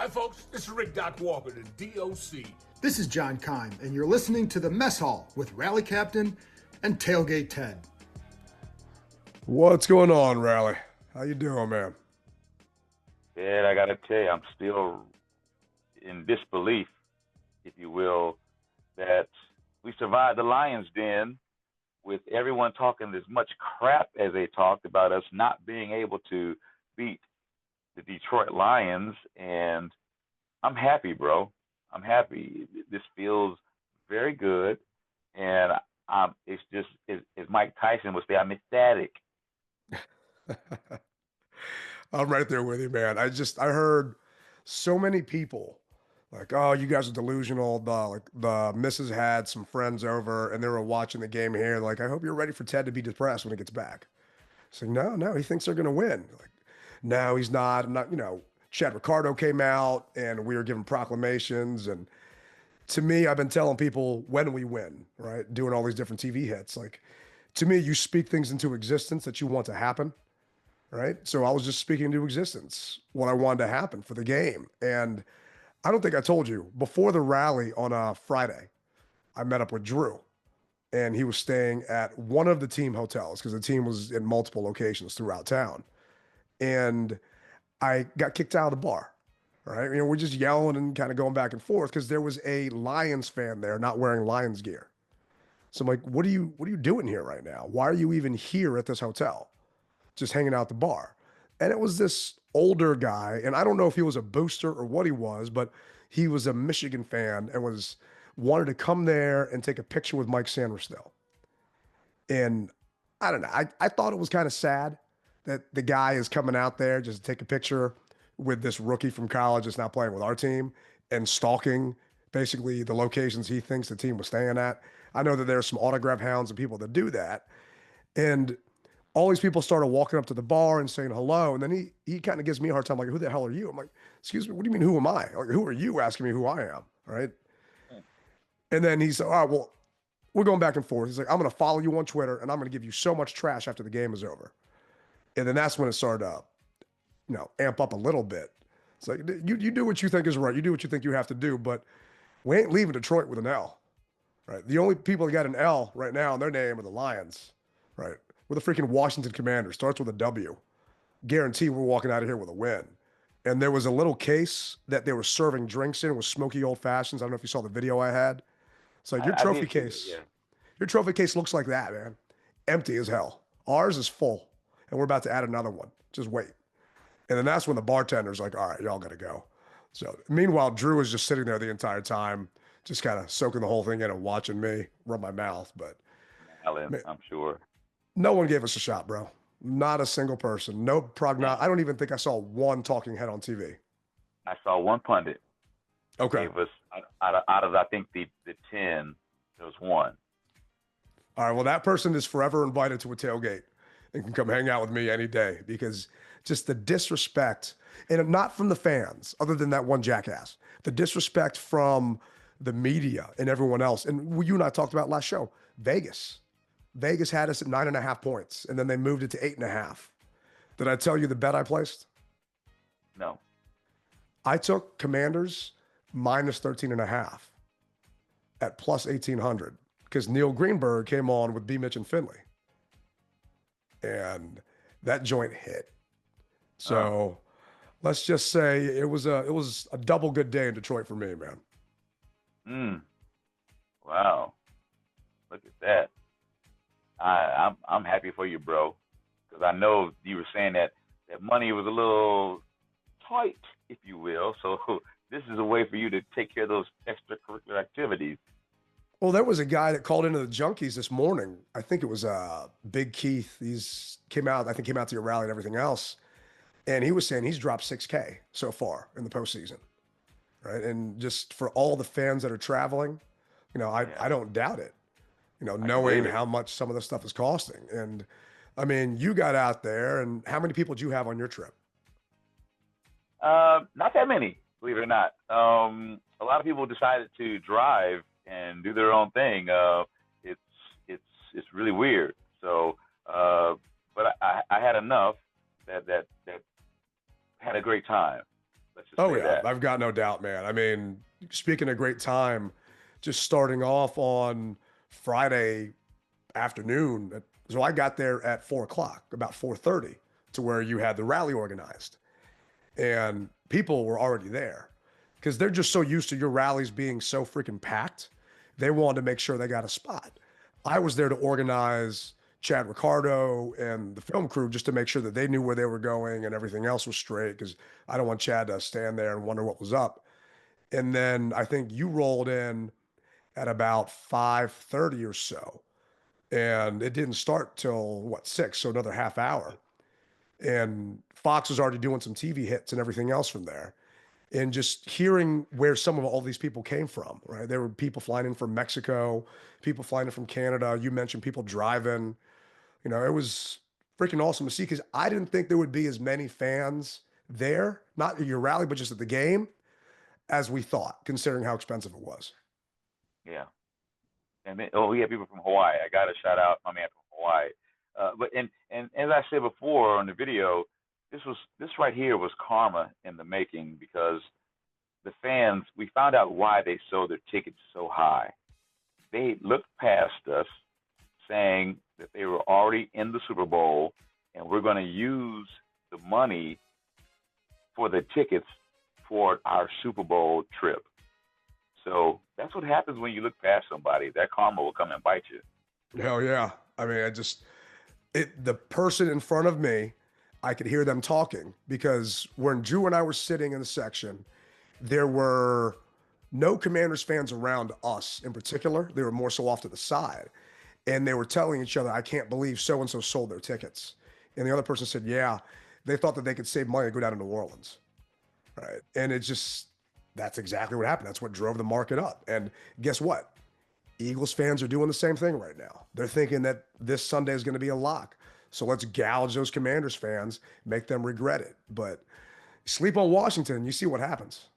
Hi, folks. This is Rick Doc Walker, the DOC. This is John Kime, and you're listening to the Mess Hall with Rally Captain and Tailgate Ted. What's going on, Rally? How you doing, man? Ted, I got to tell you, I'm still in disbelief, if you will, that we survived the Lions' Den with everyone talking as much crap as they talked about us not being able to beat the Detroit Lions. And I'm happy, bro. I'm happy. This feels very good. And it's just, as Mike Tyson would say, I'm ecstatic. I'm right there with you, man. I heard so many people like, oh, you guys are delusional. The missus had some friends over and they were watching the game here. Like, I hope you're ready for Ted to be depressed when he gets back. It's like, no, he thinks they're gonna win. Like, no, he's not. I'm not, Chad Ricardo came out and we were giving proclamations. And to me, I've been telling people when we win, right? Doing all these different TV hits. Like, to me, you speak things into existence that you want to happen, right? So I was just speaking into existence what I wanted to happen for the game. And I don't think I told you, before the rally on a Friday, I met up with Drew and he was staying at one of the team hotels because the team was in multiple locations throughout town. And I got kicked out of the bar, right? We're just yelling and kind of going back and forth because there was a Lions fan there not wearing Lions gear. So I'm like, what are you doing here right now? Why are you even here at this hotel? Just hanging out at the bar. And it was this older guy, and I don't know if he was a booster or what he was, but he was a Michigan fan and wanted to come there and take a picture with Mike Sandersdale. And I don't know, I thought it was kind of sad that the guy is coming out there just to take a picture with this rookie from college that's not playing with our team and stalking basically the locations he thinks the team was staying at. I know that there's some autograph hounds and people that do that. And all these people started walking up to the bar and saying hello. And then he kind of gives me a hard time, like, who the hell are you? I'm like, excuse me, what do you mean, who am I? Like, who are you asking me who I am? Right. And then he said, all right, well, we're going back and forth. He's like, I'm going to follow you on Twitter and I'm going to give you so much trash after the game is over. And then that's when it started to, amp up a little bit. It's like, you do what you think is right. You do what you think you have to do, but we ain't leaving Detroit with an L, right? The only people that got an L right now in their name are the Lions, right? We're the freaking Washington Commanders. Starts with a W. Guarantee we're walking out of here with a win. And there was a little case that they were serving drinks in. It was smoky old fashions. I don't know if you saw the video I had. It's like your trophy case. Yeah. Your trophy case looks like that, man. Empty as hell. Ours is full. And we're about to add another one. Just wait. And then that's when the bartender's like, all right, y'all got to go. So meanwhile, Drew was just sitting there the entire time, just kind of soaking the whole thing in and watching me rub my mouth. But Alan, I'm sure. No one gave us a shot, bro. Not a single person. No prognos. I don't even think I saw one talking head on TV. I saw one pundit. Okay. Gave us, out of I think, the 10, there was one. All right, well, that person is forever invited to a tailgate and can come hang out with me any day because just the disrespect, and not from the fans, other than that one jackass, the disrespect from the media and everyone else. And you and I talked about last show, Vegas had us at 9.5 points, and then they moved it to 8.5. Did I tell you the bet I placed? No. I took Commanders minus 13.5 at plus 1,800 because Neil Greenberg came on with B. Mitch and Finley. And that joint hit. So let's just say it was a double good day in Detroit for me, man. Wow. Look at that. I'm happy for you, bro, because I know you were saying that money was a little tight, if you will. So this is a way for you to take care of those extracurricular activities. Well, there was a guy that called into the Junkies this morning. I think it was Big Keith. Came out to your rally and everything else. And he was saying he's dropped $6K so far in the postseason, right? And just for all the fans that are traveling, I don't doubt it. Knowing how much some of this stuff is costing. And I mean, you got out there, and how many people did you have on your trip? Not that many, believe it or not. A lot of people decided to drive and do their own thing. It's really weird. So, but I had enough that had a great time. Let's just Oh say yeah, that. I've got no doubt, man. I mean, speaking of great time, just starting off on Friday afternoon. So I got there at 4 o'clock, about 4:30, to where you had the rally organized, and people were already there because they're just so used to your rallies being so freaking packed. They wanted to make sure they got a spot. I was there to organize Chad Ricardo and the film crew just to make sure that they knew where they were going and everything else was straight because I don't want Chad to stand there and wonder what was up. And then I think you rolled in at about 5:30 or so, and it didn't start till what, 6, so another half hour. And Fox was already doing some TV hits and everything else from there. And just hearing where some of all these people came from, right? There were people flying in from Mexico, people flying in from Canada. You mentioned people driving. It was freaking awesome to see because I didn't think there would be as many fans there, not at your rally, but just at the game, as we thought, considering how expensive it was. Yeah. And then, we have people from Hawaii. I got to shout out my man from Hawaii. But as I said before on the video, this right here was karma in the making because the fans, we found out why they sold their tickets so high. They looked past us saying that they were already in the Super Bowl and we're going to use the money for the tickets for our Super Bowl trip. So that's what happens when you look past somebody. That karma will come and bite you. Hell yeah. I mean, the person in front of me, I could hear them talking because when Drew and I were sitting in the section, there were no Commanders fans around us in particular. They were more so off to the side. And they were telling each other, I can't believe so-and-so sold their tickets. And the other person said, yeah, they thought that they could save money and go down to New Orleans. Right. And that's exactly what happened. That's what drove the market up. And guess what? Eagles fans are doing the same thing right now. They're thinking that this Sunday is going to be a lock. So let's gouge those Commanders fans, make them regret it. But sleep on Washington, you see what happens.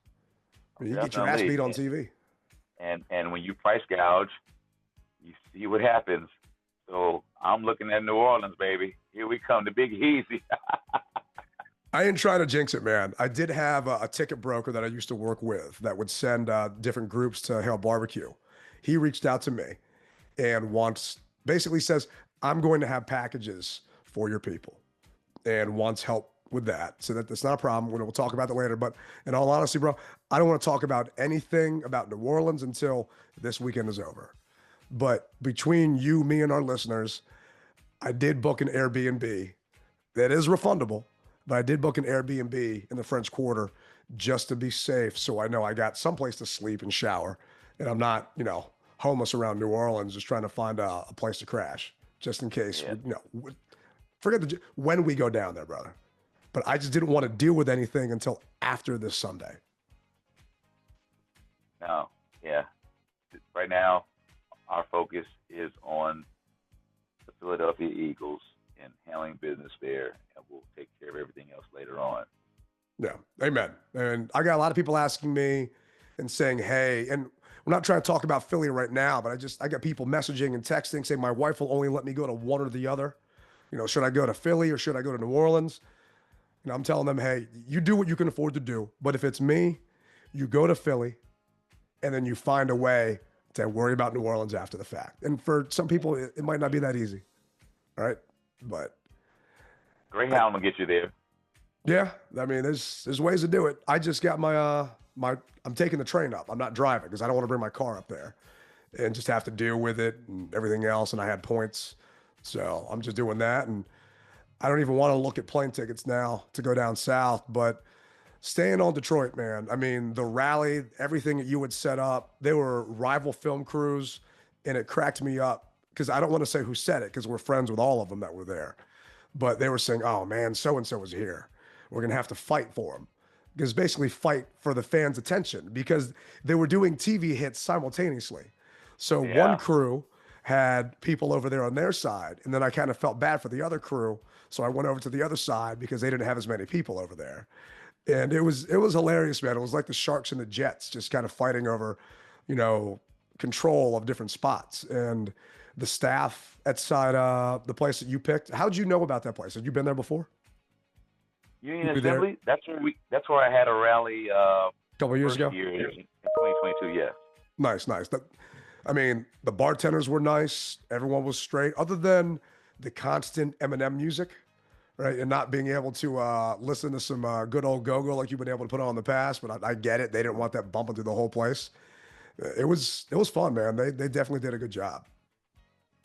I mean, you get your ass beat on TV. And when you price gouge, you see what happens. So I'm looking at New Orleans, baby. Here we come, the Big Easy. I didn't try to jinx it, man. I did have a ticket broker that I used to work with that would send different groups to HailBBQ. He reached out to me and basically says, I'm going to have packages for your people and wants help with that. So that's not a problem. We'll talk about that later. But in all honesty, bro, I don't want to talk about anything about New Orleans until this weekend is over. But between you, me, and our listeners, I did book an Airbnb that is refundable, but I did book an Airbnb in the French Quarter just to be safe. So I know I got someplace to sleep and shower, and I'm not, homeless around New Orleans, just trying to find a place to crash just in case, forget when we go down there, brother. But I just didn't want to deal with anything until after this Sunday. No, yeah. Right now, our focus is on the Philadelphia Eagles and handling business there, and we'll take care of everything else later on. Yeah, amen. And I got a lot of people asking me and saying, hey, and we're not trying to talk about Philly right now, but I got people messaging and texting saying my wife will only let me go to one or the other. Should I go to Philly or should I go to New Orleans? I'm telling them, hey, you do what you can afford to do. But if it's me, you go to Philly and then you find a way to worry about New Orleans after the fact. And for some people, it might not be that easy. All right. But Greyhound will get you there. Yeah. I mean, there's ways to do it. I just got I'm taking the train up. I'm not driving because I don't want to bring my car up there and just have to deal with it and everything else. And I had points. So I'm just doing that. And I don't even want to look at plane tickets now to go down south, but staying on Detroit, man. I mean, the rally, everything that you had set up, they were rival film crews, and it cracked me up because I don't want to say who said it because we're friends with all of them that were there. But they were saying, oh, man, so-and-so is here. We're going to have to fight for him. Because basically fight for the fans' attention because they were doing TV hits simultaneously. So one crew had people over there on their side, and then I kind of felt bad for the other crew. So I went over to the other side because they didn't have as many people over there. And it was hilarious, man. It was like the Sharks and the Jets just kind of fighting over, control of different spots. And the staff at side, the place that you picked, how'd you know about that place? Had you been there before? Union You were there a Assembly. That's where I had a rally. couple of years First ago. year in 2022. Yes. Nice, nice. I mean, the bartenders were nice. Everyone was straight, other than the constant Eminem music, right? And not being able to listen to some good old go-go like you've been able to put on in the past. But I get it. They didn't want that bumping through the whole place. It was fun, man. They definitely did a good job.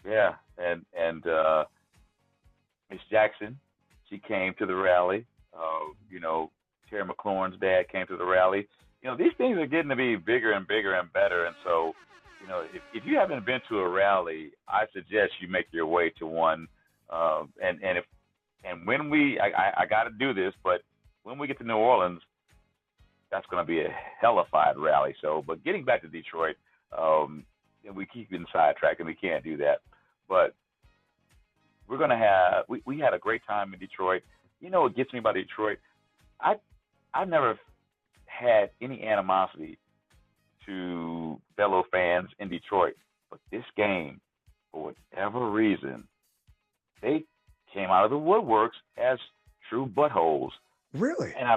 Yeah, and Miss Jackson, she came to the rally. You know, Terry McLaurin's dad came to the rally. You know, these things are getting to be bigger and bigger and better. And so, you know, if you haven't been to a rally, I suggest you make your way to one. And when I got to do this, but when we get to New Orleans, that's going to be a hellified rally. So, but getting back to Detroit, and we keep getting sidetracked, and we can't do that. But we're going to have we had a great time in Detroit. You know what gets me about Detroit? I've never had any animosity to fellow fans in Detroit, but this game, for whatever reason, they came out of the woodworks as true buttholes. Really? And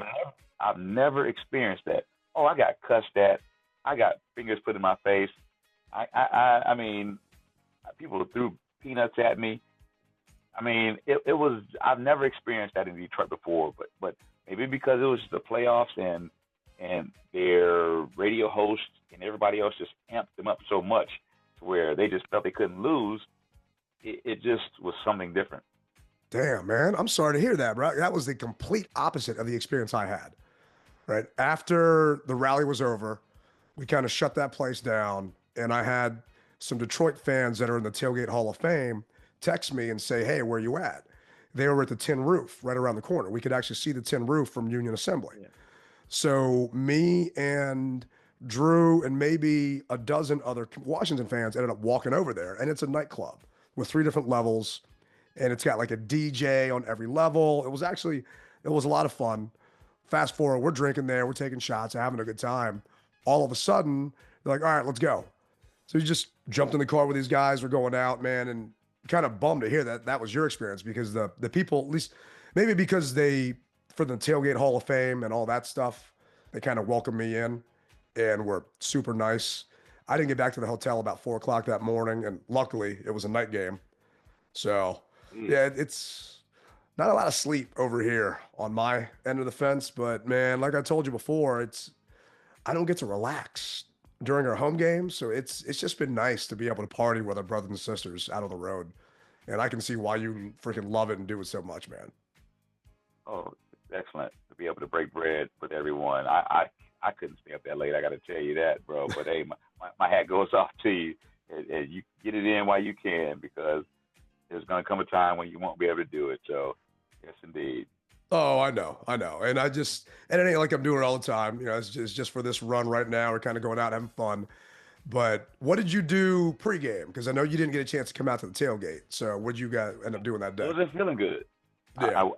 I've never experienced that. Oh, I got cussed at. I got fingers put in my face. I mean, people threw peanuts at me. I mean, it was. I've never experienced that in Detroit before, but maybe because it was the playoffs and their radio hosts and everybody else just amped them up so much to where they just felt they couldn't lose. It just was something different. Damn, man. I'm sorry to hear that, bro. That was the complete opposite of the experience I had. Right after the rally was over, we kind of shut that place down, and I had some Detroit fans that are in the Tailgate Hall of Fame text me and say, "Hey, where you at?" They were at the Tin Roof right around the corner. We could actually see the Tin Roof from Union Assembly. Yeah. So me and Drew and maybe a dozen other Washington fans ended up walking over there, and it's a nightclub with 3 different levels, and it's got like a DJ on every level. It was a lot of fun. Fast forward, we're drinking there, we're taking shots, having a good time. All of a sudden, they're like, "All right, let's go." So you just jumped in the car with these guys, we're going out, man, and kind of bummed to hear that was your experience, because the people, at least maybe because for the Tailgate Hall of Fame and all that stuff, they kind of welcomed me in and were super nice. I didn't get back to the hotel about 4:00 that morning, and luckily it was a night game. So yeah, it's not a lot of sleep over here on my end of the fence, but man, like I told you before, I don't get to relax during our home games. So it's just been nice to be able to party with our brothers and sisters out on the road. And I can see why you freaking love it and do it so much, man. Oh, excellent to be able to break bread with everyone. I couldn't stay up that late. I got to tell you that, bro. But hey, my hat goes off to you, and you get it in while you can, because there's going to come a time when you won't be able to do it. So, yes, indeed. Oh, I know. And and it ain't like I'm doing it all the time. You know, it's just for this run right now. We're kind of going out having fun. But what did you do pregame? Because I know you didn't get a chance to come out to the tailgate. So what did you guys end up doing that day? I wasn't feeling good. Yeah.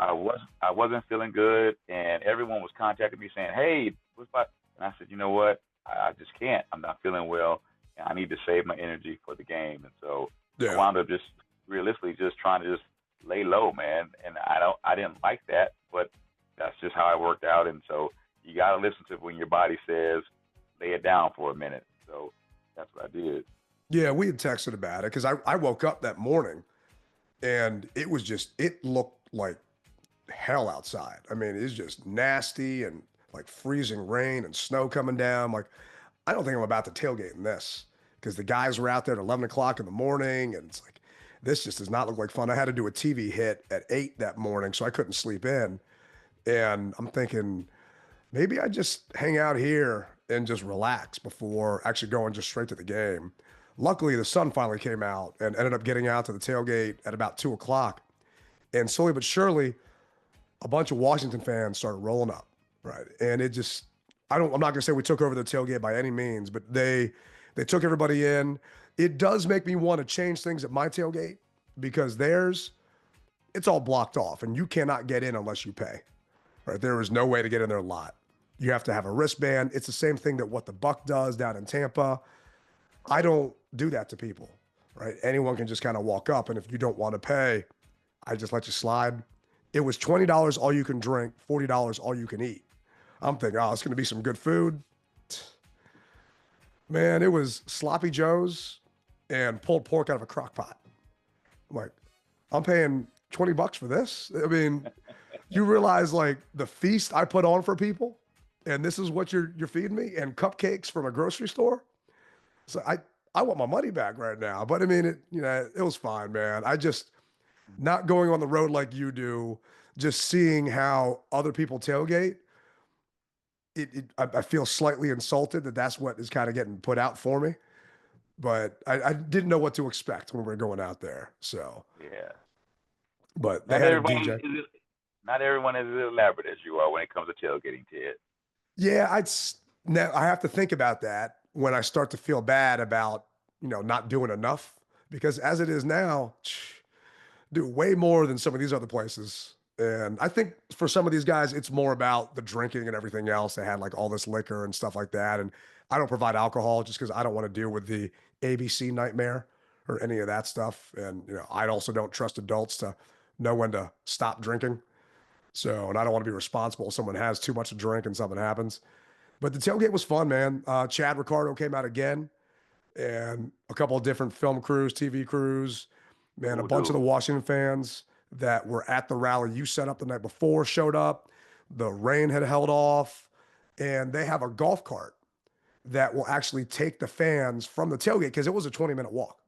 I wasn't feeling good, and everyone was contacting me saying, "Hey, what's about?" And I said, "You know what? I just can't. I'm not feeling well, and I need to save my energy for the game." And so I wound up just realistically just trying to just lay low, man. And I didn't like that, but that's just how it worked out. And so you got to listen to when your body says, lay it down for a minute. So that's what I did. Yeah, we had texted about it because I woke up that morning and it looked like hell outside. I mean, it's just nasty and like freezing rain and snow coming down. Like, I don't think I'm about to tailgate in this, because the guys were out there at 11 o'clock in the morning, and it's like, this just does not look like fun. I had to do a TV hit at 8 that morning, so I couldn't sleep in. And I'm thinking, maybe I just hang out here and just relax before actually going just straight to the game. Luckily, the sun finally came out and ended up getting out to the tailgate at about 2 o'clock. And slowly but surely, a bunch of Washington fans started rolling up, right? And it just, I'm not going to say we took over the tailgate by any means, but they took everybody in. It does make me want to change things at my tailgate, because it's all blocked off and you cannot get in unless you pay, right? There is no way to get in their lot. You have to have a wristband. It's the same thing that what the Buck does down in Tampa. I don't do that to people, right? Anyone can just kind of walk up, and if you don't want to pay, I just let you slide. It was $20 all you can drink, $40 all you can eat. I'm thinking, oh, it's going to be some good food. Man, it was sloppy joes and pulled pork out of a crock pot. I'm like, I'm paying $20 for this. I mean, you realize like the feast I put on for people, and this is what you're feeding me, and cupcakes from a grocery store. So I want my money back right now. But I mean, it was fine, man. I just not going on the road like you do, just seeing how other people tailgate. I feel slightly insulted that that's what is kind of getting put out for me. But I didn't know what to expect when we were going out there. So Yeah. but they had a DJ. Not everyone is as elaborate as you are when it comes to tailgating, Ted. Yeah, now I have to think about that when I start to feel bad about, not doing enough, because as it is now, do way more than some of these other places. And I think for some of these guys, it's more about the drinking and everything else. They had like all this liquor and stuff like that. And I don't provide alcohol just because I don't want to deal with the ABC nightmare or any of that stuff. And, I also don't trust adults to know when to stop drinking. So, and I don't want to be responsible if someone has too much to drink and something happens. But the tailgate was fun, man. Chad Ricardo came out again, and a couple of different film crews, TV crews, man, a bunch of the Washington fans that were at the rally you set up the night before showed up. The rain had held off, and they have a golf cart that will actually take the fans from the tailgate, because it was a 20-minute walk.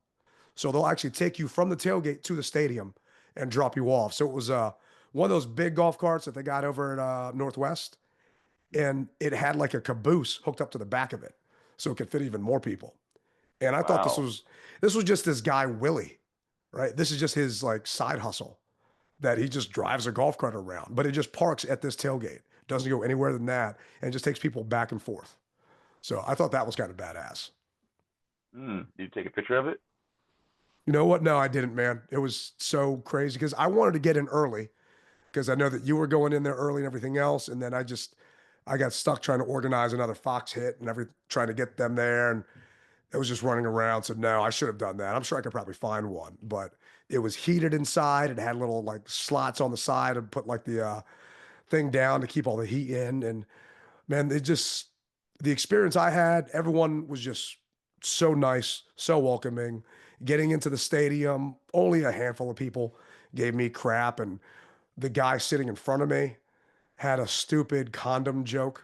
So they'll actually take you from the tailgate to the stadium and drop you off. So it was one of those big golf carts that they got over at Northwest, and it had like a caboose hooked up to the back of it so it could fit even more people. And I thought this was just this guy, Willie, right? This is just his like side hustle, that he just drives a golf cart around, but it just parks at this tailgate. Doesn't go anywhere than that, and just takes people back and forth. So I thought that was kind of badass. Did you take a picture of it? You know what? No, I didn't, man. It was so crazy because I wanted to get in early because I know that you were going in there early and everything else. And then I got stuck trying to organize another Fox hit and trying to get them there. And it was just running around. So no, I should have done that. I'm sure I could probably find one, but it was heated inside. It had little like slots on the side and put like the thing down to keep all the heat in. And man, the experience I had, everyone was just so nice, so welcoming. Getting into the stadium, only a handful of people gave me crap. And the guy sitting in front of me had a stupid condom joke.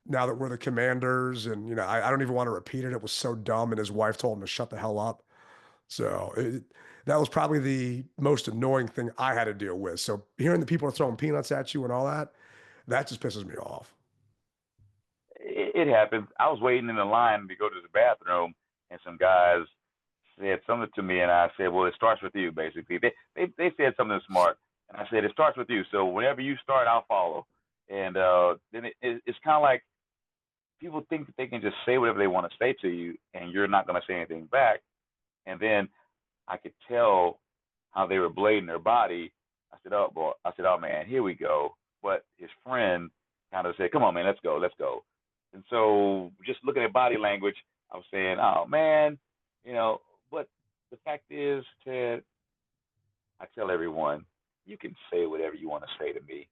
Now that we're the Commanders, and I don't even want to repeat it. It was so dumb, and his wife told him to shut the hell up. So that was probably the most annoying thing I had to deal with. So hearing the people are throwing peanuts at you and all that just pisses me off. It happens. I was waiting in the line to go to the bathroom, and some guys said something to me, and I said, "Well, it starts with you." Basically, they said something smart, and I said, "It starts with you. So whenever you start, I'll follow." And then it's kind of like people think that they can just say whatever they want to say to you, and you're not going to say anything back. And then I could tell how they were blading their body. I said, "Oh boy," I said, "Oh man, here we go." But his friend kind of said, "Come on, man, let's go, let's go." And so just looking at body language, I was saying, "Oh man, But the fact is, Ted, I tell everyone, you can say whatever you want to say to me.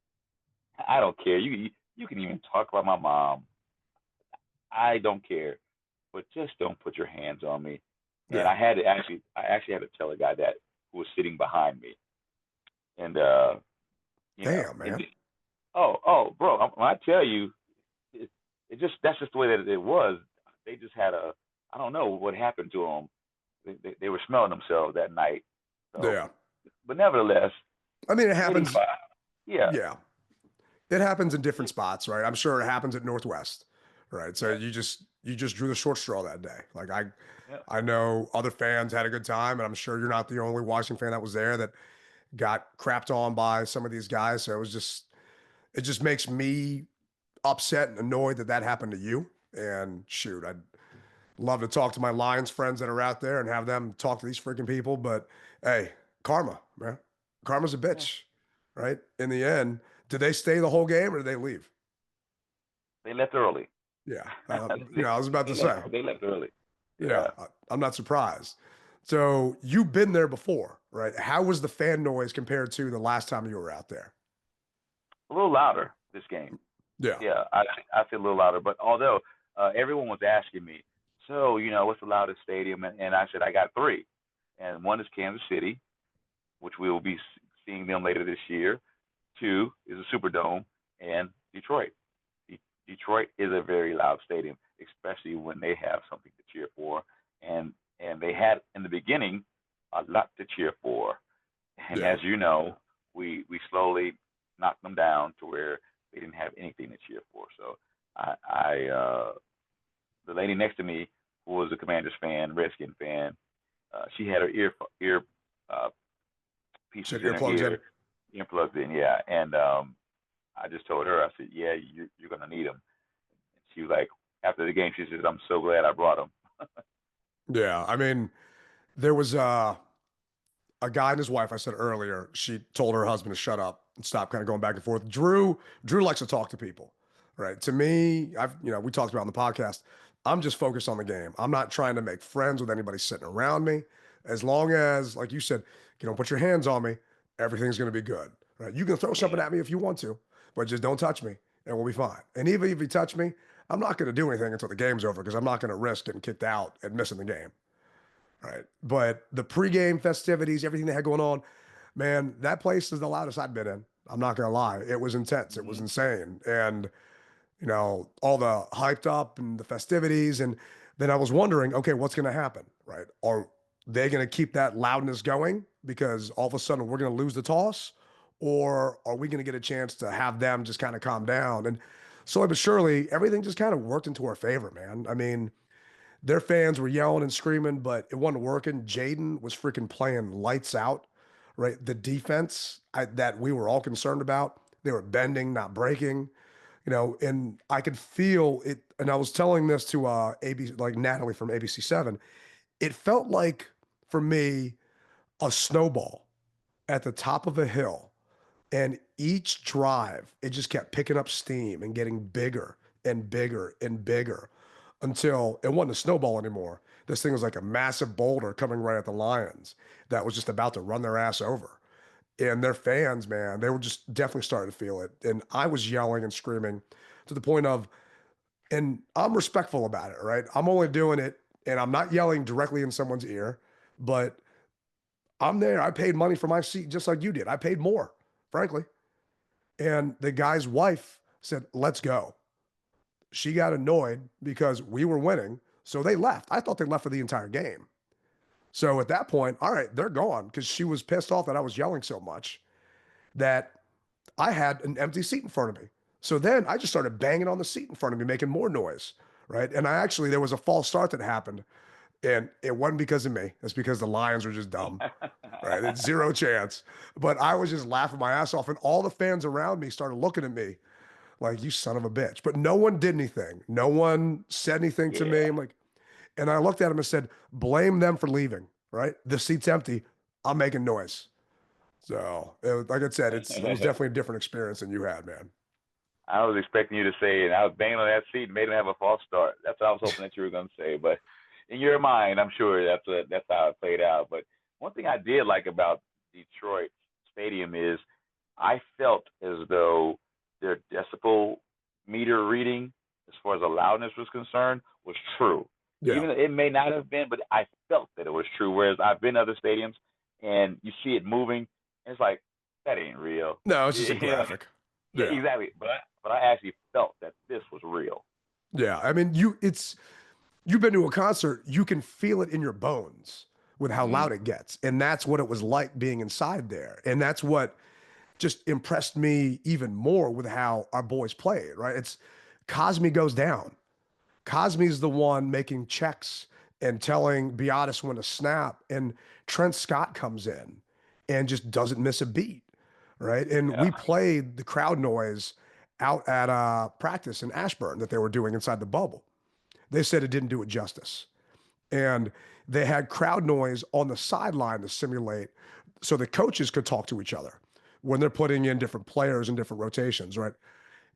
I don't care. You can even talk about my mom. I don't care, but just don't put your hands on me." Yeah. And I actually had to tell a guy that who was sitting behind me, and Damn, man. Bro, when I tell you, that's just the way that it was. They just had I don't know what happened to them. They were smelling themselves that night. So, Yeah. But nevertheless, I mean, it happens. 85. Yeah. Yeah. It happens in different spots, right? I'm sure it happens at Northwest, right? So you just drew the short straw that day. Like I know other fans had a good time, and I'm sure you're not the only Washington fan that was there that got crapped on by some of these guys. So it just makes me upset and annoyed that happened to you. And shoot, I'd love to talk to my Lions friends that are out there and have them talk to these freaking people. But hey, karma, man. Karma's a bitch, right? In the end, did they stay the whole game or did they leave? They left early. Yeah. I was about to say. They left early. Yeah. I'm not surprised. So you've been there before, right? How was the fan noise compared to the last time you were out there? A little louder this game. Yeah. Yeah, I feel a little louder. But although everyone was asking me, so what's the loudest stadium? And I said I got three, and one is Kansas City, which we will be seeing them later this year. Two is the Superdome, and Detroit. Detroit is a very loud stadium, especially when they have something to cheer for, and they had in the beginning a lot to cheer for, and Yeah. as you know, we slowly knocked them down to where they didn't have anything to cheer for. So I the lady next to me who was a Commanders fan, Redskin fan, she had her ear uh, pieces Shit, in her earplugs in. ear plugged in, yeah, and I just told her, I said, yeah, you're gonna need them. She was like, after the game, she says, I'm so glad I brought them. Yeah. I mean, there was a guy and his wife, I said earlier, she told her husband to shut up and stop kind of going back and forth. Drew likes to talk to people, right? To me, we talked about on the podcast, I'm just focused on the game. I'm not trying to make friends with anybody sitting around me. As long as, like you said, you don't put your hands on me, everything's going to be good, right? You can throw something Yeah, at me if you want to, but just don't touch me and we'll be fine. And even if you touch me, I'm not going to do anything until the game's over because I'm not going to risk getting kicked out and missing the game. Right. But the pregame festivities, everything they had going on, man, that place is the loudest I've been in. I'm not gonna lie. It was intense. It was hmm insane. And, all the hyped up and the festivities. And then I was wondering, okay, what's gonna happen? Right. Are they gonna keep that loudness going? Because all of a sudden we're gonna lose the toss? Or are we gonna get a chance to have them just kind of calm down? And slowly but surely, everything just kind of worked into our favor, man. I mean, their fans were yelling and screaming, but it wasn't working. Jayden was freaking playing lights out, right? The defense that we were all concerned about, they were bending, not breaking, and I could feel it. And I was telling this to AB, like Natalie from ABC7. It felt like, for me, a snowball at the top of a hill. And each drive, it just kept picking up steam and getting bigger and bigger and bigger until it wasn't a snowball anymore. This thing was like a massive boulder coming right at the Lions that was just about to run their ass over. And their fans, man, they were just definitely starting to feel it. And I was yelling and screaming to the point of, and I'm respectful about it, right? I'm only doing it and I'm not yelling directly in someone's ear, but I'm there. I paid money for my seat just like you did. I paid more, frankly. And the guy's wife said, let's go. She got annoyed because we were winning. So they left. I thought they left for the entire game. So at that point, all right, they're gone because she was pissed off that I was yelling so much that I had an empty seat in front of me. So then I just started banging on the seat in front of me, making more noise. Right. And there was a false start that happened. And it wasn't because of me. It's because the Lions were just dumb. Right. It's zero chance. But I was just laughing my ass off. And all the fans around me started looking at me like, you son of a bitch. But no one did anything. No one said anything to me. yeah. I'm like, and I looked at him and said, blame them for leaving, right? The seat's empty. I'm making noise. So, like I said, it was definitely a different experience than you had, man. I was expecting you to say, and I was banging on that seat and made him have a false start. That's what I was hoping that you were going to say. But in your mind, I'm sure that's how it played out. But one thing I did like about Detroit Stadium is I felt as though their decibel meter reading, as far as the loudness was concerned, was true. Yeah. Even though it may not have been, but I felt that it was true. Whereas I've been to other stadiums and you see it moving, and it's like, that ain't real. No, it's just a You know? graphic. Yeah, Yeah. exactly. But I actually felt that this was real. Yeah. I mean, you've been to a concert, you can feel it in your bones with how hmm loud it gets. And that's what it was like being inside there. And that's what just impressed me even more with how our boys played, right? It's Cosme goes down. Cosme's the one making checks and telling Biotis when to snap, and Trent Scott comes in and just doesn't miss a beat, right? And Yeah. we played the crowd noise out at practice in Ashburn that they were doing inside the bubble. They said it didn't do it justice. And they had crowd noise on the sideline to simulate so the coaches could talk to each other when they're putting in different players and different rotations, right?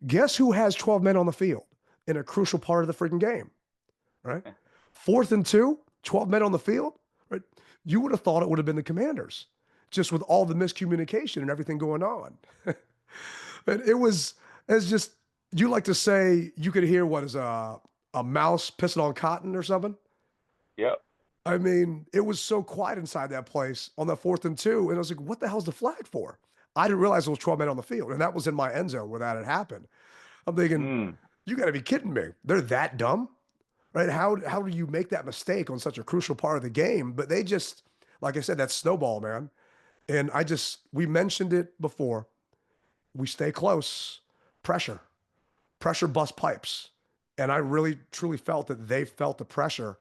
Guess who has 12 men on the field in a crucial part of the freaking game, right? 4th and 2, 12 men on the field, right? You would have thought it would have been the Commanders, just with all the miscommunication and everything going on. And it was, as just, you like to say, you could hear what is a mouse pissing on cotton or something. Yep. I mean, it was so quiet inside that place on that 4th and 2. And I was like, what the hell's the flag for? I didn't realize there was 12 men on the field. And that was in my end zone where that had happened. I'm thinking, you got to be kidding me. They're that dumb, right? How do you make that mistake on such a crucial part of the game? But they just, like I said, that snowball, man. And we mentioned it before. We stay close. Pressure bust pipes. And I really, truly felt that they felt the pressure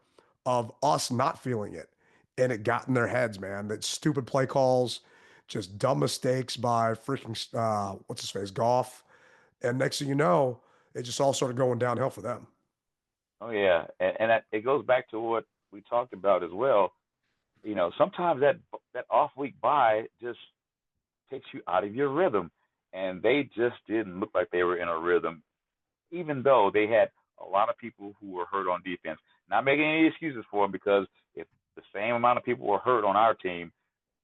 of us not feeling it. And it got in their heads, man. That stupid play calls, just dumb mistakes by freaking, what's his face, Goff. And next thing you know, it just all started going downhill for them. Oh yeah, and it goes back to what we talked about as well. Sometimes that off week bye just takes you out of your rhythm, and they just didn't look like they were in a rhythm, even though they had a lot of people who were hurt on defense. Not making any excuses for them, because if the same amount of people were hurt on our team,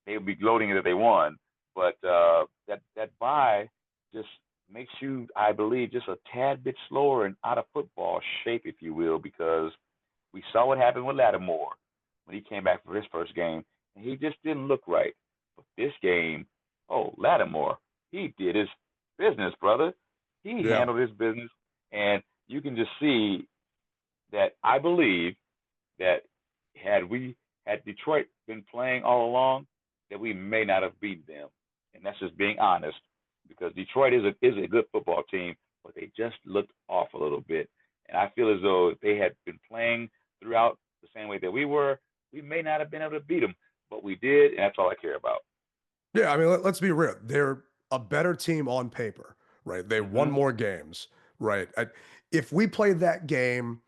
they would be gloating that they won. But that bye just makes you, I believe, just a tad bit slower and out of football shape, if you will, because we saw what happened with Lattimore when he came back for his first game, and he just didn't look right. But this game, Lattimore, he did his business, brother. He handled his business, and you can just see that I believe that had Detroit been playing all along, that we may not have beaten them. And that's just being honest, because Detroit is a good football team, but they just looked off a little bit. And I feel as though if they had been playing throughout the same way that we were, we may not have been able to beat them, but we did, and that's all I care about. Yeah, I mean, let's be real. They're a better team on paper, right? They won more games, right? If we played that game,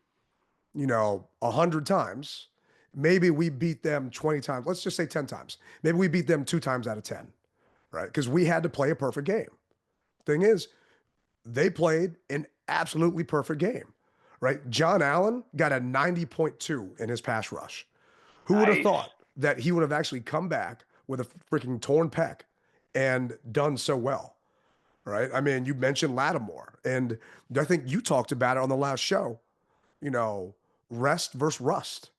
100 times, maybe we beat them 20 times. Let's just say 10 times. Maybe we beat them 2 times out of 10, right? Because we had to play a perfect game. Thing is, they played an absolutely perfect game, right? John Allen got a 90.2 in his pass rush. Who would have thought that he would have actually come back with a freaking torn pec and done so well, right? I mean, you mentioned Lattimore, and I think you talked about it on the last show, rest versus rust,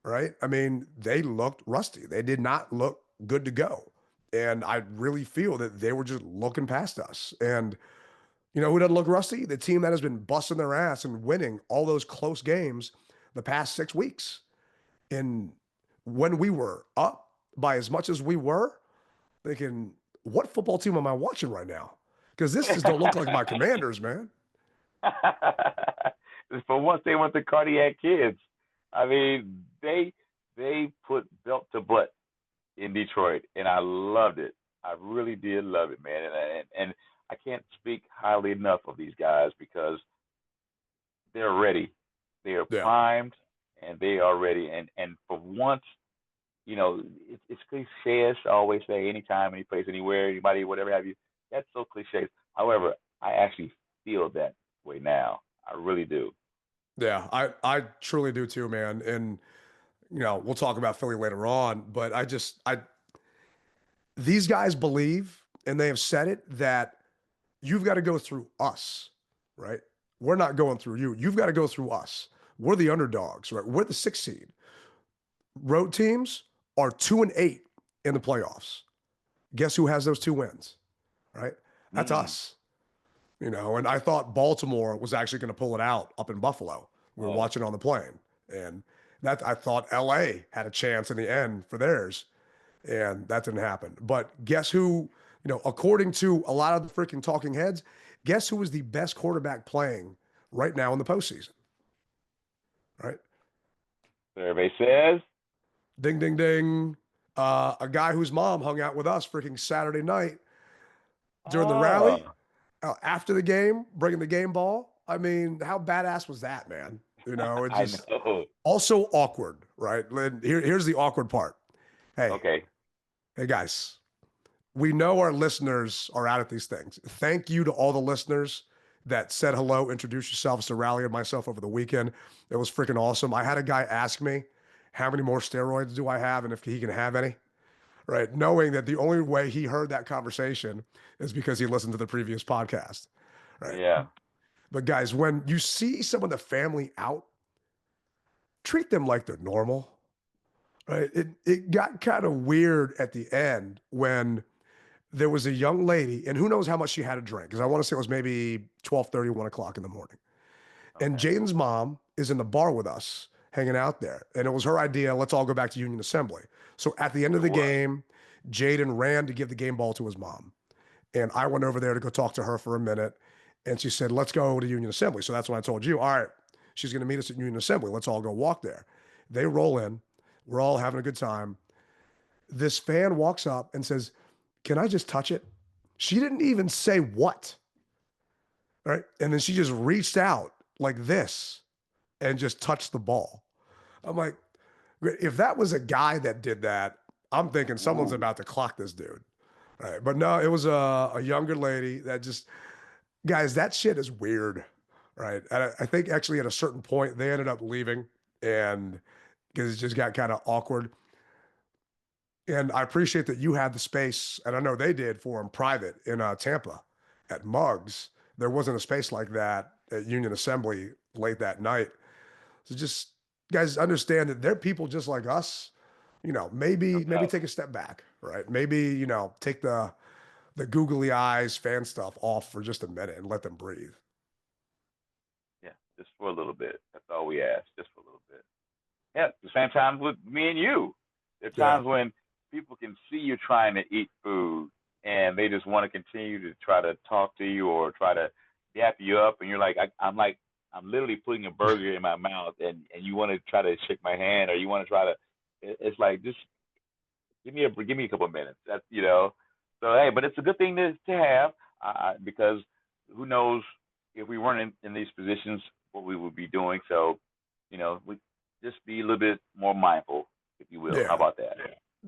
right? I mean, they looked rusty. They did not look good to go. And I really feel that they were just looking past us. And who doesn't look rusty? The team that has been busting their ass and winning all those close games the past 6 weeks. And when we were up by as much as we were, thinking, what football team am I watching right now? Because this just don't look like my Commanders, man. For once, they went to cardiac kids. I mean, they put belt to butt in Detroit, and I loved it. I really did love it, man. And I can't speak highly enough of these guys, because they're ready. They are primed, and they are ready. And for once, it's cliche to always say anytime, any place, anywhere, anybody, whatever have you. That's so cliche. However, I actually feel that way now. I really do. Yeah, I truly do too, man. And we'll talk about Philly later on, but these guys believe, and they have said it, that you've got to go through us, right? We're not going through you. You've got to go through us. We're the underdogs, right? We're the 6th seed. Road teams are 2-8 in the playoffs. Guess who has those 2 wins, right? That's us. And I thought Baltimore was actually going to pull it out up in Buffalo. We were watching on the plane, and I thought LA had a chance in the end for theirs, and that didn't happen. But guess who, according to a lot of the freaking talking heads, guess who is the best quarterback playing right now in the postseason? Right? Survey says. Ding, ding, ding. A guy whose mom hung out with us freaking Saturday night during the rally. After the game, bringing the game ball. I mean, how badass was that, man? It's just I know. Also awkward, right? Here's the awkward part. Hey, guys, we know our listeners are out at these things. Thank you to all the listeners that said hello, introduced yourselves to Rally and myself over the weekend. It was freaking awesome. I had a guy ask me, how many more steroids do I have and if he can have any, right? Knowing that the only way he heard that conversation is because he listened to the previous podcast, right? Yeah. But guys, when you see some of the family out, treat them like they're normal, right? It got kind of weird at the end when there was a young lady, and who knows how much she had to drink, because I want to say it was maybe 12:30, 1 o'clock in the morning. And Okay. Jayden's mom is in the bar with us, hanging out there. And it was her idea, let's all go back to Union Assembly. So at the end of the game, Jayden ran to give the game ball to his mom. And I went over there to go talk to her for a minute. And she said, let's go to Union Assembly. So that's when I told you, all right, she's going to meet us at Union Assembly. Let's all go walk there. They roll in. We're all having a good time. This fan walks up and says, can I just touch it? She didn't even say what. Right. And then she just reached out like this and just touched the ball. I'm like, if that was a guy that did that, I'm thinking someone's about to clock this dude. Right. But no, it was a younger lady that just, guys, that shit is weird. Right. And I think actually at a certain point, they ended up leaving and because it just got kind of awkward. And I appreciate that you had the space, and I know they did for him private in Tampa at Muggs. There wasn't a space like that at Union Assembly late that night. So just guys understand that they're people just like us. You know, maybe take a step back, right? Maybe, you know, take the googly eyes fan stuff off for just a minute and let them breathe. Yeah, just for a little bit. That's all we ask, just for a little bit. Yeah, at the same time with me and you. There are times when people can see you trying to eat food and they just want to continue to try to talk to you or try to dap you up, and you're like, I'm literally putting a burger in my mouth, and you want to try to shake my hand, or you want to try to. It's like, just give me a couple of minutes. That's, you know. So hey, but it's a good thing to have because who knows if we weren't in these positions what we would be doing. So, you know, we just be a little bit more mindful, if you will. Yeah. How about that?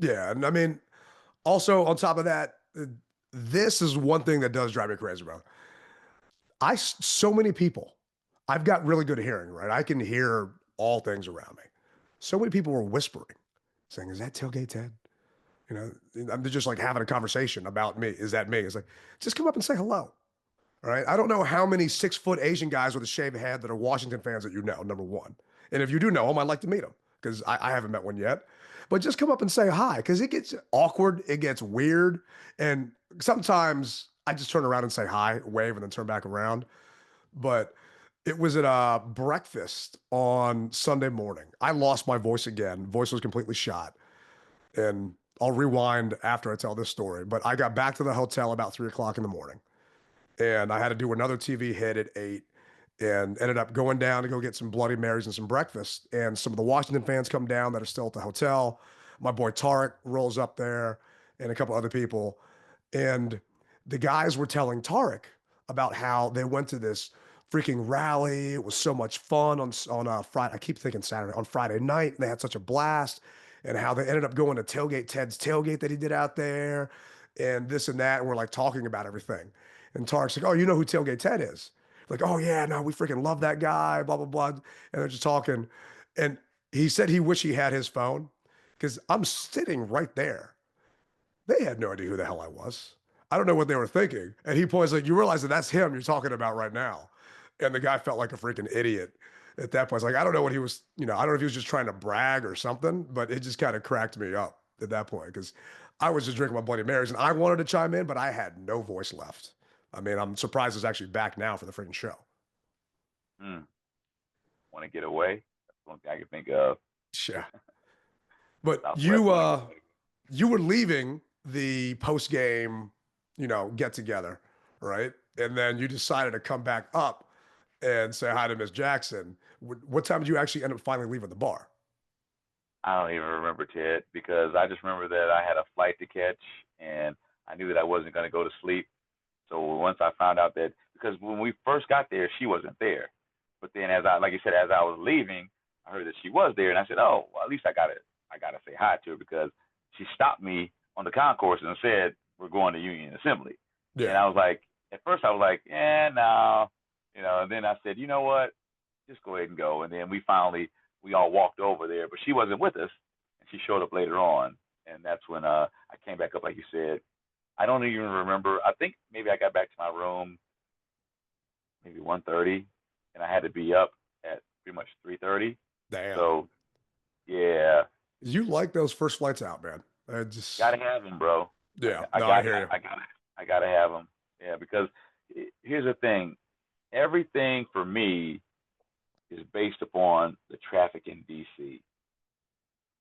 Yeah, and I mean, also on top of that, this is one thing that does drive me crazy, bro. So many people, I've got really good hearing, right? I can hear all things around me. So many people were whispering, saying, is that Tailgate Ted? You know, I'm just like having a conversation about me. Is that me? It's like, just come up and say hello. All right. I don't know how many 6-foot Asian guys with a shaved head that are Washington fans that you know, number one. And if you do know them, I'd like to meet them because I haven't met one yet. But just come up and say hi because it gets awkward. It gets weird. And sometimes I just turn around and say hi, wave, and then turn back around. But it was at a breakfast on Sunday morning. I lost my voice again. Voice was completely shot. And I'll rewind after I tell this story. But I got back to the hotel about 3 o'clock in the morning. And I had to do another TV hit at 8 and ended up going down to go get some Bloody Marys and some breakfast. And some of the Washington fans come down that are still at the hotel. My boy Tarek rolls up there and a couple other people. And the guys were telling Tarek about how they went to this freaking rally. It was so much fun on Friday. I keep thinking Saturday, on Friday night. They had such a blast. And how they ended up going to Tailgate Ted's tailgate that he did out there and this and that. And we're like talking about everything. And Tarek's like, oh, you know who Tailgate Ted is? Like, oh, yeah, no, we freaking love that guy, blah, blah, blah. And they're just talking. And he said he wished he had his phone because I'm sitting right there. They had no idea who the hell I was. I don't know what they were thinking. And he points like, you realize that that's him you're talking about right now. And the guy felt like a freaking idiot at that point. It's like, I don't know what he was, you know, I don't know if he was just trying to brag or something, but it just kind of cracked me up at that point because I was just drinking my Bloody Marys and I wanted to chime in, but I had no voice left. I mean, I'm surprised it's actually back now for the freaking show. Want to get away? That's one thing I can think of. Yeah. But you were leaving the post game, you know, get together, right? And then you decided to come back up and say hi to Miss Jackson. What time did you actually end up finally leaving the bar? I don't even remember, Ted, because I just remember that I had a flight to catch and I knew that I wasn't going to go to sleep. So once I found out that, because when we first got there, she wasn't there. But then like you said, as I was leaving, I heard that she was there and I said, oh, well, at least I got to say hi to her because she stopped me on the concourse and said, we're going to Union Assembly. Yeah. And I was like, at first I was like, no, you know, and then I said, you know what, just go ahead and go. And then we finally we all walked over there, but she wasn't with us, and she showed up later on, and that's when I came back up, like you said. I don't even remember. I think maybe I got back to my room maybe 1:30, and I had to be up at pretty much 3:30. Damn. So yeah, You like those first flights out, man. I just gotta have them, bro. yeah. I No, I got hear you. I gotta have them. Yeah, because here's the thing. Everything for me is based upon the traffic in DC.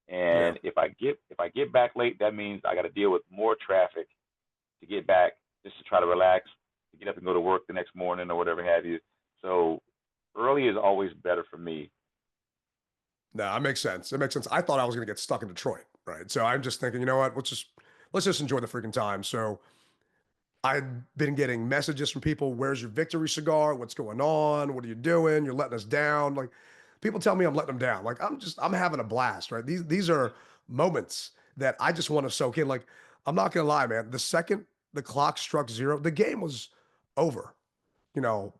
And if I get back late, that means I got to deal with more traffic to get back, just to try to relax, to get up and go to work the next morning or whatever have you. So early is always better for me. No, that makes sense. It makes sense. I thought I was gonna get stuck in Detroit, right? So I'm just thinking, you know what? Let's just enjoy the freaking time. So I've been getting messages from people. Where's your victory cigar? What's going on? What are you doing? You're letting us down. Like people tell me I'm letting them down. Like I'm having a blast, right? These are moments that I just want to soak in. Like I'm not gonna lie, man. The second the clock struck zero, the game was over.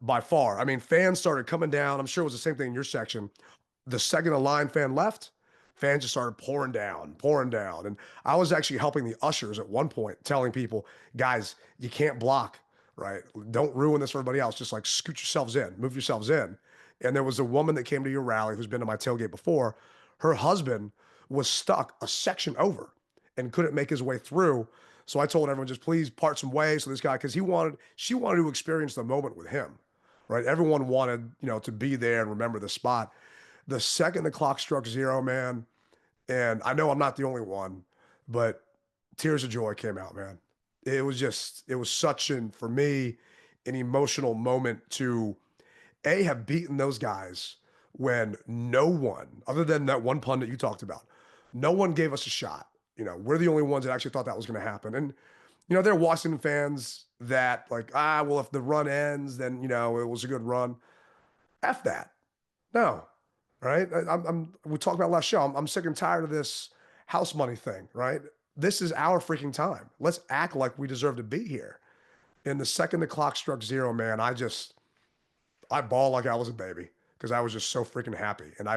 By far. I mean, fans started coming down. I'm sure it was the same thing in your section. The second a line fan left, fans just started pouring down, pouring down. And I was actually helping the ushers at one point, telling people, guys, you can't block, right? Don't ruin this for everybody else. Just like scoot yourselves in, move yourselves in. And there was a woman that came to your rally who's been to my tailgate before. Her husband was stuck a section over and couldn't make his way through. So I told everyone, just please part some ways. So this guy, because she wanted to experience the moment with him, right? Everyone wanted, to be there and remember the spot. The second the clock struck zero, man, and I know I'm not the only one, but tears of joy came out, man. It was such for me, an emotional moment to have beaten those guys when no one, other than that one pundit you talked about, no one gave us a shot. We're the only ones that actually thought that was going to happen. And, there are Washington fans that like, well, if the run ends, then, it was a good run. F that. No, right? We talked about last show. I'm sick and tired of this house money thing, right? This is our freaking time. Let's act like we deserve to be here. And the second the clock struck zero, man, I bawled like I was a baby because I was just so freaking happy. And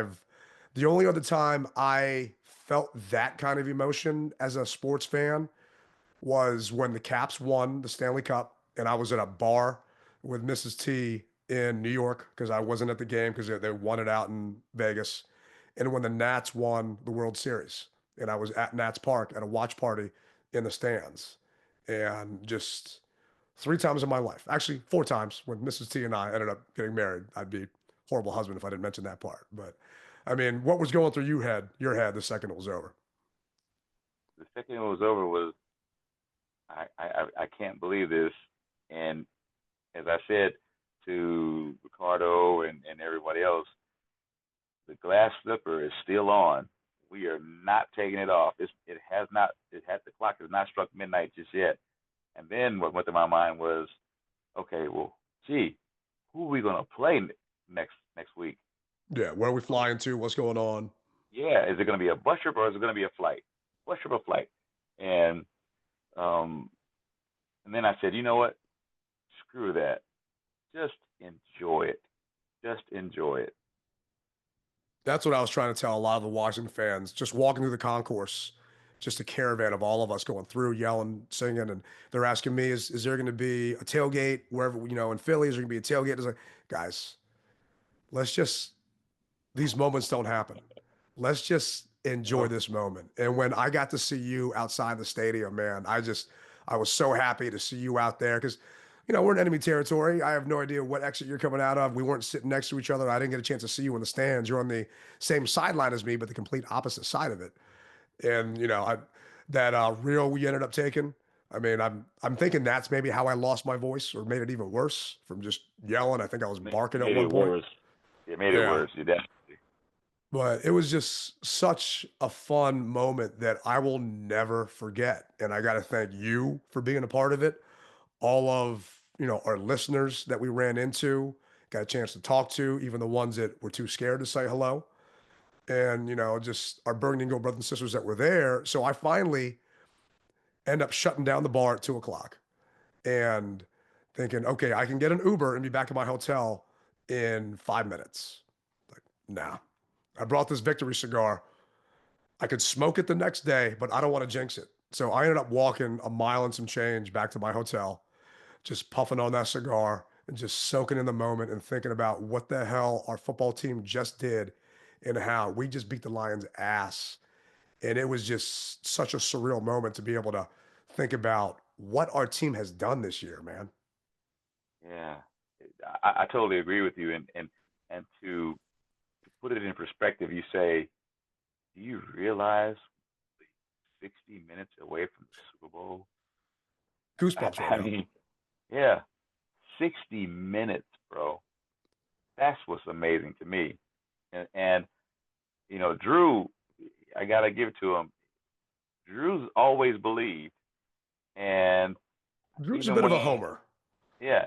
the only other time I felt that kind of emotion as a sports fan was when the Caps won the Stanley Cup, and I was at a bar with Mrs. T in New York because I wasn't at the game because they won it out in Vegas. And when the Nats won the World Series, and I was at Nats Park at a watch party in the stands, and just 3 times in my life, actually 4 times, when Mrs. T and I ended up getting married. I'd be a horrible husband if I didn't mention that part. But I mean, what was going through your head the second it was over? The second it was over was I can't believe this, and as I said to Ricardo and everybody else, the glass slipper is still on. We are not taking it off. The clock has not struck midnight just yet. And then what went through my mind was, okay, well, gee, who are we gonna play next week? Yeah, where are we flying to? What's going on? Yeah, is it gonna be a bus trip or is it gonna be a flight? Bus trip or flight? And um, and then I said, you know what? Screw that. Just enjoy it. Just enjoy it. That's what I was trying to tell a lot of the Washington fans. Just walking through the concourse, just a caravan of all of us going through, yelling, singing, and they're asking me, "Is there going to be a tailgate wherever in Philly? Is there going to be a tailgate?" It's like, guys, let's just these moments don't happen. Let's just enjoy this moment. And when I got to see you outside the stadium, man, I was so happy to see you out there because, we're in enemy territory. I have no idea what exit you're coming out of. We weren't sitting next to each other. I didn't get a chance to see you in the stands. You're on the same sideline as me, but the complete opposite side of it. And, that reel we ended up taking, I mean, I'm thinking that's maybe how I lost my voice or made it even worse from just yelling. I think I was barking at one point. It made it worse. You definitely. But it was just such a fun moment that I will never forget. And I got to thank you for being a part of it. All of, our listeners that we ran into, got a chance to talk to, even the ones that were too scared to say hello. And, just our Burgundy and Gold brothers and sisters that were there. So I finally end up shutting down the bar at 2:00 and thinking, okay, I can get an Uber and be back at my hotel in 5 minutes. Like, nah. I brought this victory cigar. I could smoke it the next day, but I don't want to jinx it. So I ended up walking a mile and some change back to my hotel, just puffing on that cigar and just soaking in the moment and thinking about what the hell our football team just did and how we just beat the Lions' ass. And it was just such a surreal moment to be able to think about what our team has done this year, man. Yeah, I totally agree with you. And to put it in perspective, you say, do you realize 60 minutes away from the Super Bowl? Goosebumps right I now. mean, yeah, 60 minutes, bro. That's what's amazing to me. And you know, Drew, I gotta give it to him. Drew's always believed, and Drew's a even bit of a when, homer. yeah,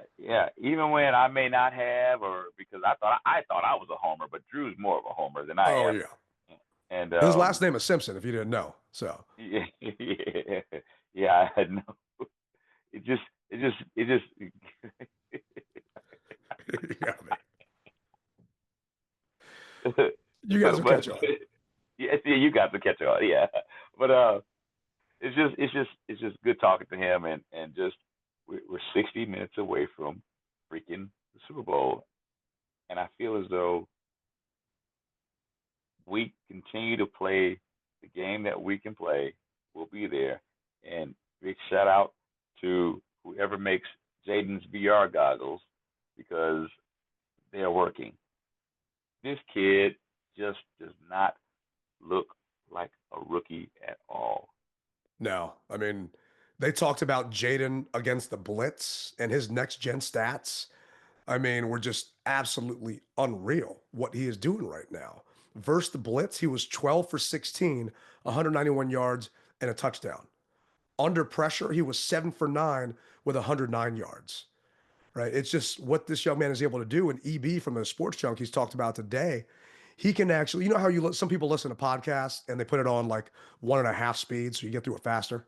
even when I may not have, or because I thought I was a homer, but Drew's more of a homer than I Oh, am. yeah. And His last name is Simpson, if you didn't know. So, yeah, yeah, I know. It just. yeah, man. You guys will But catch on. yeah, you got to catch on. Yeah, but it's just good talking to him, and just we're 60 minutes away from freaking the Super Bowl, and I feel as though we continue to play the game that we can play. We'll be there, and big shout out to whoever makes Jayden's VR goggles because they're working. This kid just does not look like a rookie at all. No, I mean, they talked about Jayden against the Blitz and his next gen stats. I mean, were just absolutely unreal what he is doing right now. Versus the Blitz, he was 12 for 16, 191 yards, and a touchdown. Under pressure, he was 7 for 9 with 109 yards. Right? It's just what this young man is able to do. And EB from the Sports Junkies talked about today. He can actually, you know how some people listen to podcasts and they put it on like 1.5 speed so you get through it faster.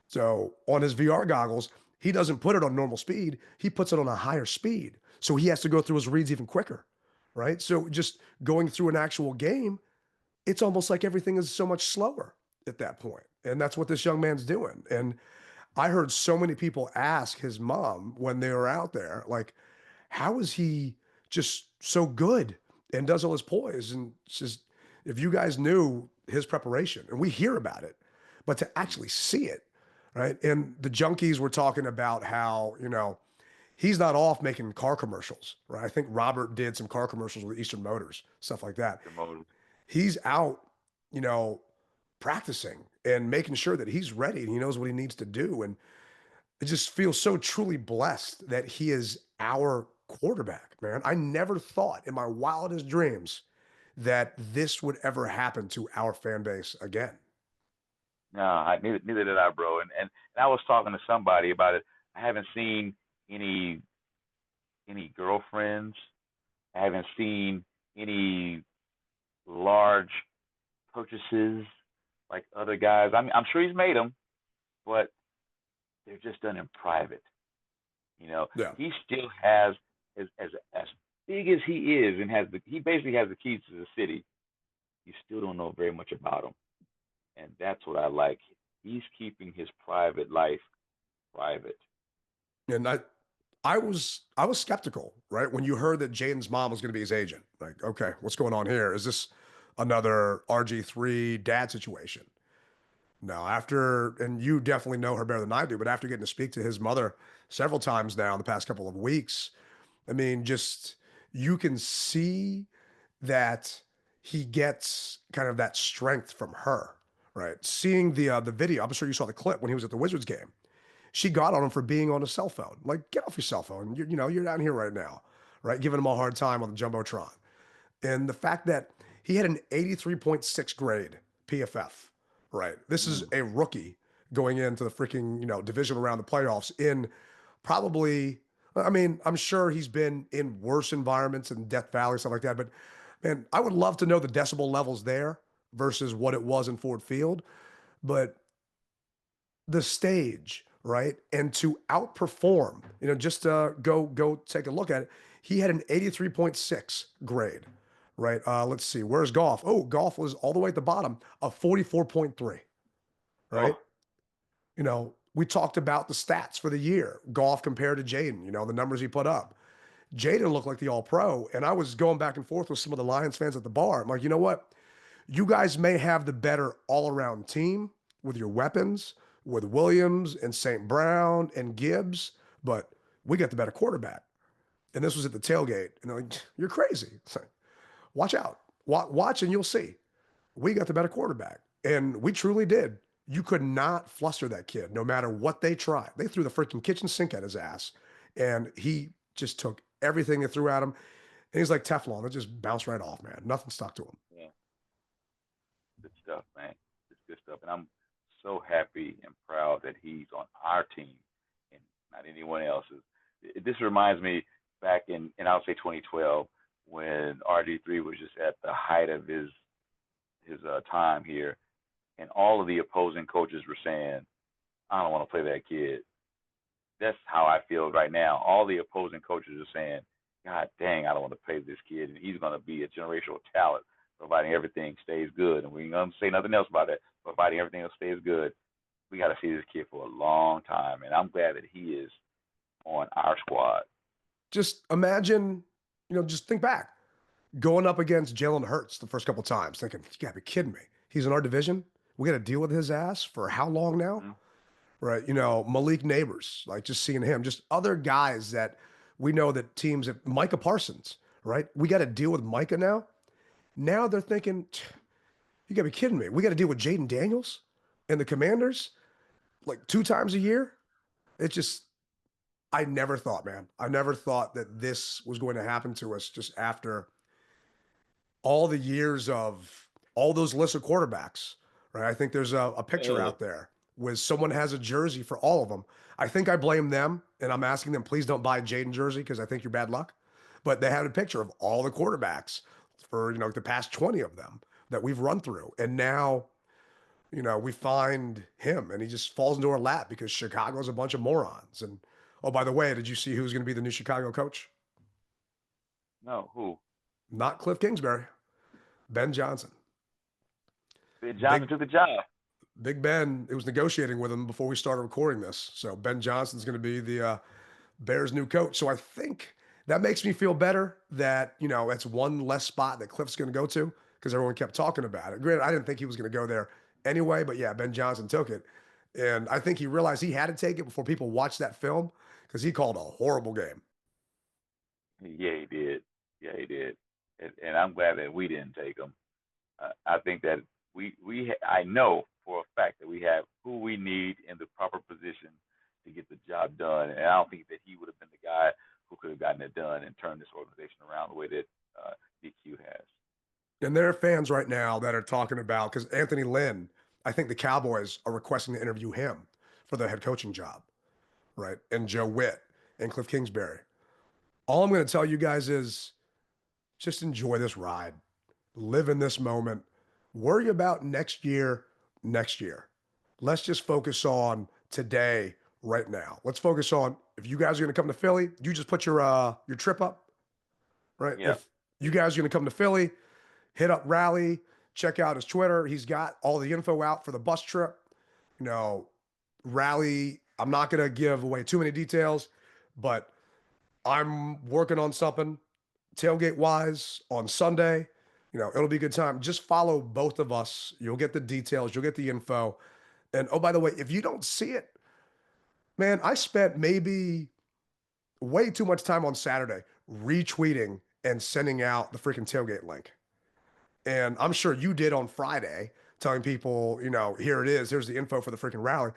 So on his VR goggles, he doesn't put it on normal speed. He puts it on a higher speed. So he has to go through his reads even quicker. Right. So just going through an actual game, it's almost like everything is so much slower at that point. And that's what this young man's doing. And I heard so many people ask his mom when they were out there, like, how is he just so good and does all his poise? And it's just, if you guys knew his preparation, and we hear about it, but to actually see it, right? And the junkies were talking about how, he's not off making car commercials, right? I think Robert did some car commercials with Eastern Motors, stuff like that. He's out, you know, practicing and making sure that he's ready and he knows what he needs to do. And it just feels so truly blessed that he is our quarterback, man. I never thought in my wildest dreams that this would ever happen to our fan base again. No, neither did I, bro. And I was talking to somebody about it. I haven't seen any girlfriends. I haven't seen any large purchases like other guys. I mean, I'm sure he's made them, but they're just done in private. You know, Yeah. he still has as big as he is, and he basically has the keys to the city. You still don't know very much about him, and that's what I like. He's keeping his private life private. And I was skeptical, right? When you heard that Jayden's mom was going to be his agent, like, okay, what's going on here? Is this another RG3 dad situation? No, and you definitely know her better than I do, but after getting to speak to his mother several times now in the past couple of weeks, I mean, just you can see that he gets kind of that strength from her, right? Seeing the video, I'm sure you saw the clip when he was at the Wizards game. She got on him for being on a cell phone. Like, get off your cell phone. You're down here right now, right? Giving him a hard time on the Jumbotron. And the fact that he had an 83.6 grade PFF, right? This is a rookie going into the freaking, division around the playoffs in probably, I mean, I'm sure he's been in worse environments in Death Valley, stuff like that. But man, I would love to know the decibel levels there versus what it was in Ford Field. But the stage, right? And to outperform, just go take a look at it. He had an 83.6 grade, right? Let's see, where's golf? Oh, golf was all the way at the bottom of 44.3, right? Oh, We talked about the stats for the year, golf compared to Jayden, the numbers he put up. Jayden looked like the all pro. And I was going back and forth with some of the Lions fans at the bar. I'm like, you know what? You guys may have the better all around team with your weapons, with Williams and St. Brown and Gibbs, but we got the better quarterback. And this was at the tailgate. And they're like, you're crazy. It's like, watch out. Watch and you'll see. We got the better quarterback. And we truly did. You could not fluster that kid no matter what they tried. They threw the freaking kitchen sink at his ass. And he just took everything they threw at him. And he's like Teflon. It just bounced right off, man. Nothing stuck to him. yeah. Good stuff, man. It's good stuff. And I'm so happy and proud that he's on our team and not anyone else's. This reminds me back in I'll say 2012 when RG3 was just at the height of his time here, and all of the opposing coaches were saying, I don't want to play that kid. That's how I feel right now. All the opposing coaches are saying, God dang, I don't want to play this kid, and he's going to be a generational talent, providing everything stays good. And we ain't going to say nothing else about it, providing everything else stays good. We got to see this kid for a long time, and I'm glad that he is on our squad. Just imagine, just think back. Going up against Jalen Hurts the first couple of times, thinking, you got to be kidding me. He's in our division. We got to deal with his ass for how long now? Mm-hmm. Right. Malik Neighbors, like just seeing him, just other guys that we know that teams, Micah Parsons, right? We got to deal with Micah now. Now they're thinking, you got to be kidding me. We got to deal with Jayden Daniels and the Commanders like 2 times a year. It just, I never thought, man. I never thought that this was going to happen to us just after all the years of all those lists of quarterbacks, right? I think there's a picture out there where someone has a jersey for all of them. I think I blame them, and I'm asking them, please don't buy a Jayden jersey because I think you're bad luck. But they had a picture of all the quarterbacks for, the past 20 of them that we've run through. And now, we find him and he just falls into our lap because Chicago's a bunch of morons. And, oh, by the way, did you see who's going to be the new Chicago coach? No, who? Not Cliff Kingsbury. Ben Johnson. Ben Johnson took the job. Big Ben, it was negotiating with him before we started recording this. So Ben Johnson's going to be the Bears' new coach. So I think that makes me feel better that, that's one less spot that Cliff's going to go to because everyone kept talking about it. Granted, I didn't think he was going to go there anyway, but yeah, Ben Johnson took it. And I think he realized he had to take it before people watched that film because he called a horrible game. Yeah, he did. Yeah, he did. And I'm glad that we didn't take him. I think that I know for a fact that we have who we need in the proper position to get the job done. And I don't think that he would have been the guy who could have gotten it done and turned this organization around the way that DQ has. And there are fans right now that are talking about, because Anthony Lynn, I think the Cowboys are requesting to interview him for the head coaching job, right? And Joe Witt and Cliff Kingsbury. All I'm going to tell you guys is just enjoy this ride. Live in this moment. Worry about next year. Let's just focus on today, right now. Let's focus on, if you guys are going to come to Philly, you just put your trip up, right? Yeah. If you guys are going to come to Philly, hit up Rally, check out his Twitter. He's got all the info out for the bus trip. Rally, I'm not going to give away too many details, but I'm working on something tailgate-wise on Sunday. It'll be a good time. Just follow both of us. You'll get the details. You'll get the info. And, oh, by the way, if you don't see it, man, I spent maybe way too much time on Saturday retweeting and sending out the freaking tailgate link. And I'm sure you did on Friday, telling people, here it is. Here's the info for the freaking rally.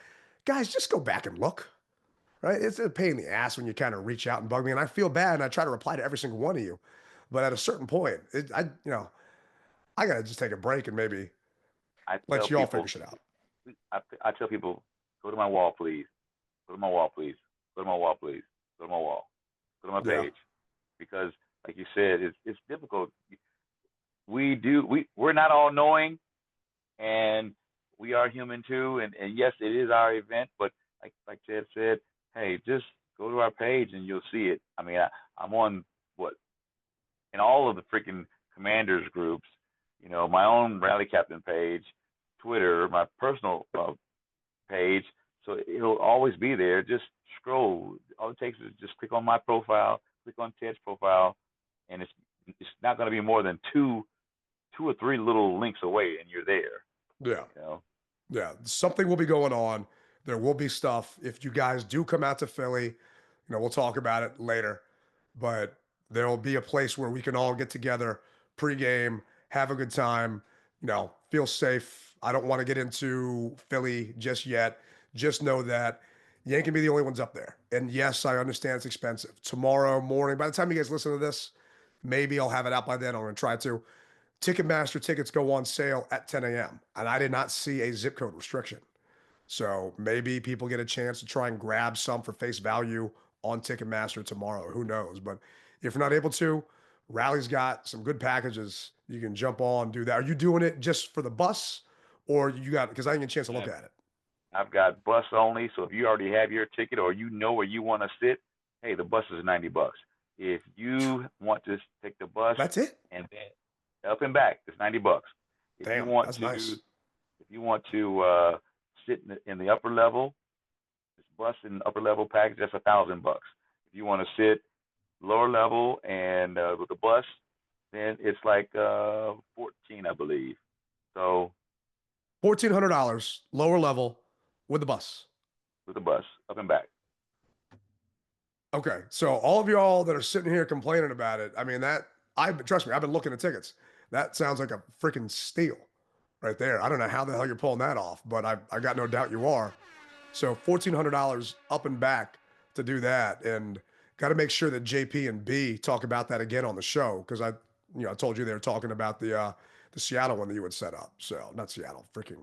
Guys, just go back and look, right? It's a pain in the ass when you kind of reach out and bug me. And I feel bad, and I try to reply to every single one of you. But at a certain point, I got to just take a break and maybe let you all figure shit out. I tell people, go to my wall, please. Go to my wall, please. Go to my wall, please. Go to my wall. Go to my page. Because, like you said, it's difficult. We're not all knowing, and we are human too. And yes, it is our event, but like Ted said, hey, just go to our page and you'll see it. I mean, I'm on in all of the freaking commanders groups, my own Rally Captain page, Twitter, my personal page. So it'll always be there. Just scroll. All it takes is just click on my profile, click on Ted's profile, and it's not going to be more than two or three little links away, and you're there. Yeah. Yeah. Something will be going on. There will be stuff. If you guys do come out to Philly, we'll talk about it later, but there will be a place where we can all get together pregame, have a good time, feel safe. I don't want to get into Philly just yet. Just know that you ain't gonna be the only ones up there. And yes, I understand it's expensive. Tomorrow morning, by the time you guys listen to this, maybe I'll have it out by then. I'm gonna try to. Ticketmaster tickets go on sale at 10 a.m. And I did not see a zip code restriction. So maybe people get a chance to try and grab some for face value on Ticketmaster tomorrow. Who knows? But if you're not able to, Rally's got some good packages. You can jump on, do that. Are you doing it just for the bus, or you got? Because I didn't get a chance to look at it. I've got bus only. So if you already have your ticket or you know where you want to sit, hey, the bus is $90. If you want to take the bus, that's it. And then up and back, it's $90. If Damn, you want that's to, nice. If you want to sit in the upper level, this bus and upper level package, that's $1,000. If you want to sit lower level and with the bus, then it's like 14, I believe. So $1,400 lower level with the bus. With the bus, up and back. Okay, so all of y'all that are sitting here complaining about it, I mean trust me, I've been looking at tickets. That sounds like a freaking steal right there. I don't know how the hell you're pulling that off, but I got no doubt you are. So $1,400 up and back to do that, and got to make sure that JP and B talk about that again on the show, because I told you they were talking about the Seattle one that you had set up. So not Seattle, freaking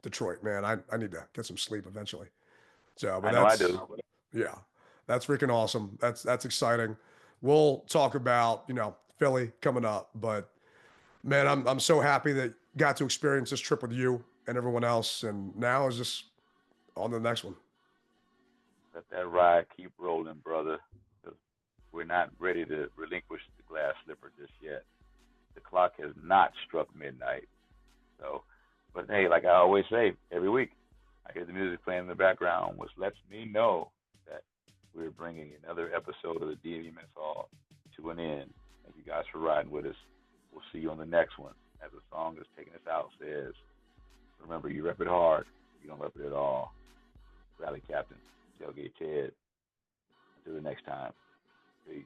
Detroit, man. I need to get some sleep eventually. So, but I do. Yeah, that's freaking awesome. That's exciting. We'll talk about Philly coming up, but man, I'm so happy that got to experience this trip with you and everyone else, and now is just on to the next one. Let that ride keep rolling, brother. We're not ready to relinquish the glass slipper just yet. The clock has not struck midnight. So, but hey, like I always say, every week I hear the music playing in the background, which lets me know that we're bringing another episode of the DMV Mess Hall to an end. Thank you guys for riding with us. We'll see you on the next one. As the song that's taking us out says, remember, you rep it hard, you don't rep it at all. Rally Captain, Tailgate Ted. Until the next time, peace.